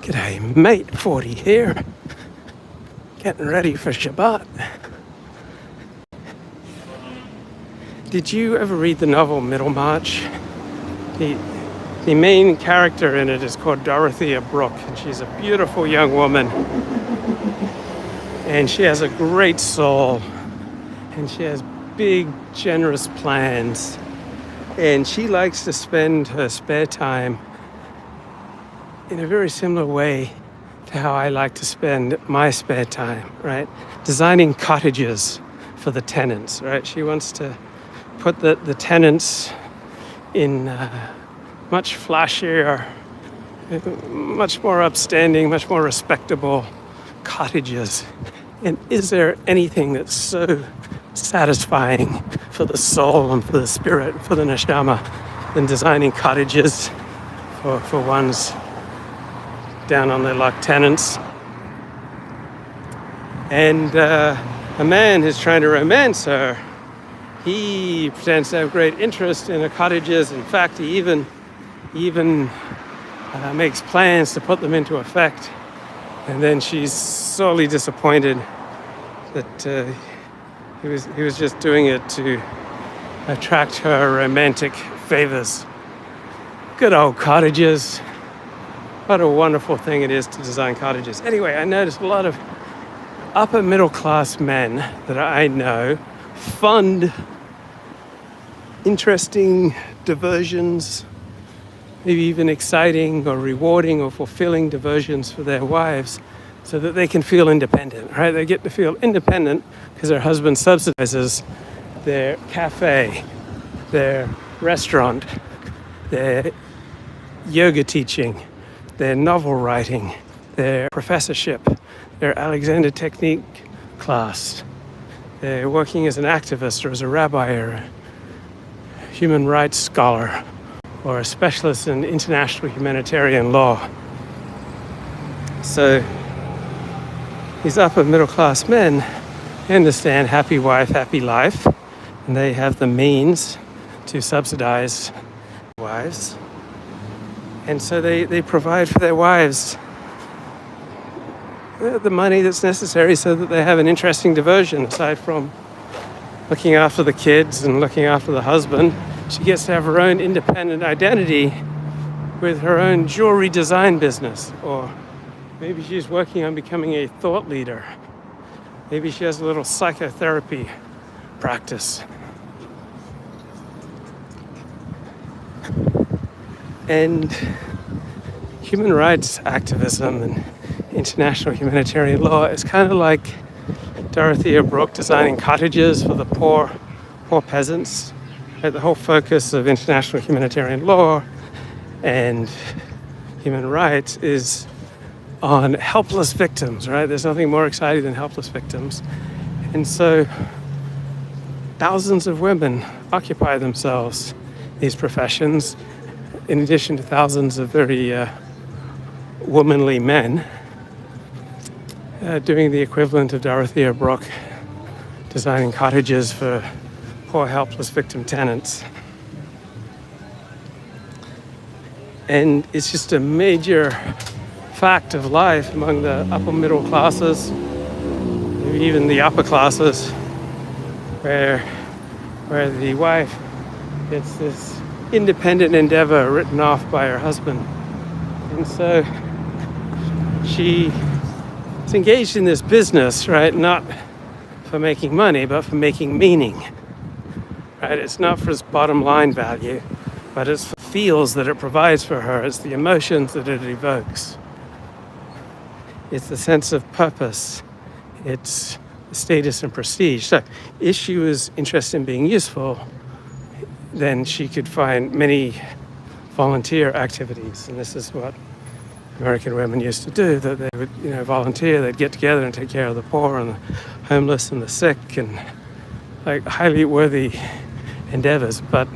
G'day mate, 40 here, getting ready for Shabbat. Did you ever read the novel Middlemarch? The main character in it is called Dorothea Brooke, and she's a beautiful young woman, and she has a great soul, and she has big, generous plans, and she likes to spend her spare time in a very similar way to how I like to spend my spare time, right? Designing cottages for the tenants, right? She wants to put the tenants in much flashier, much more upstanding, much more respectable cottages. And is there anything that's so satisfying for the soul and for the spirit, for the neshama, than designing cottages for one's down on their luck tenants? And a man who's trying to romance her, he pretends to have great interest in her cottages. In fact, he even makes plans to put them into effect. And then she's sorely disappointed that he was just doing it to attract her romantic favors. Good old cottages. What a wonderful thing it is to design cottages. Anyway, I noticed a lot of upper middle class men that I know fund interesting diversions, maybe even exciting or rewarding or fulfilling diversions for their wives so that they can feel independent, right? They get to feel independent because their husband subsidizes their cafe, their restaurant, their yoga teaching, their novel writing, their professorship, their Alexander Technique class. They're working as an activist or as a rabbi or a human rights scholar or a specialist in international humanitarian law. So these upper middle class men, they understand happy wife, happy life, and they have the means to subsidize wives. And so they provide for their wives the money that's necessary so that they have an interesting diversion. Aside from looking after the kids and looking after the husband, she gets to have her own independent identity with her own jewelry design business. Or maybe she's working on becoming a thought leader. Maybe she has a little psychotherapy practice. And human rights activism and international humanitarian law is kind of like Dorothea Brooke designing cottages for the poor peasants. Right? The whole focus of international humanitarian law and human rights is on helpless victims, right? There's nothing more exciting than helpless victims. And so thousands of women occupy themselves in these professions, in addition to thousands of very womanly men doing the equivalent of Dorothea Brooke designing cottages for poor helpless victim tenants. And it's just a major fact of life among the upper middle classes, maybe even the upper classes, where the wife gets this independent endeavor written off by her husband. And so she is engaged in this business, right? Not for making money, but for making meaning, right? It's not for its bottom line value, but it's for the feels that it provides for her. It's the emotions that it evokes. It's the sense of purpose. It's the status and prestige. So if she was interested in being useful, then she could find many volunteer activities. And this is what American women used to do, that they would, volunteer. They'd get together and take care of the poor and the homeless and the sick, and like highly worthy endeavors. But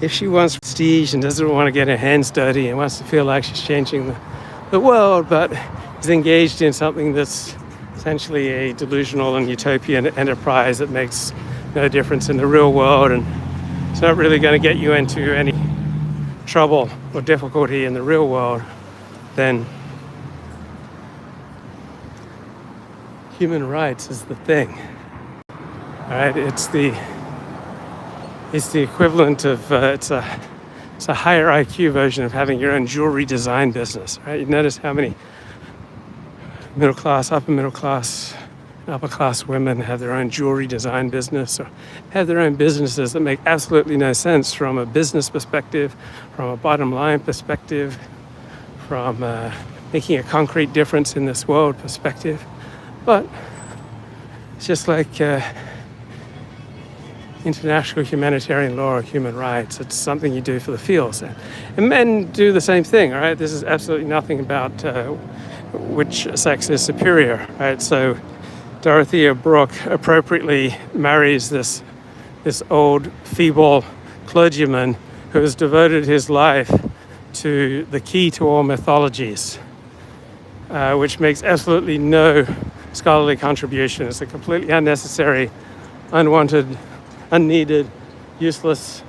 if she wants prestige and doesn't want to get her hands dirty and wants to feel like she's changing the world, but is engaged in something that's essentially a delusional and utopian enterprise that makes no difference in the real world, and it's not really going to get you into any trouble or difficulty in the real world, then human rights is the thing. All right, it's the equivalent of it's a higher IQ version of having your own jewelry design business. Right? You notice how many middle class, upper class women have their own jewelry design business, or have their own businesses that make absolutely no sense from a business perspective, from a bottom line perspective, from making a concrete difference in this world perspective. But it's just like international humanitarian law or human rights. It's something you do for the feels. And men do the same thing, all right? This is absolutely nothing about which sex is superior, right? So Dorothea Brooke appropriately marries this old, feeble clergyman who has devoted his life to the key to all mythologies, which makes absolutely no scholarly contribution. It's a completely unnecessary, unwanted, unneeded, useless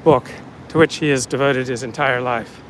book to which he has devoted his entire life.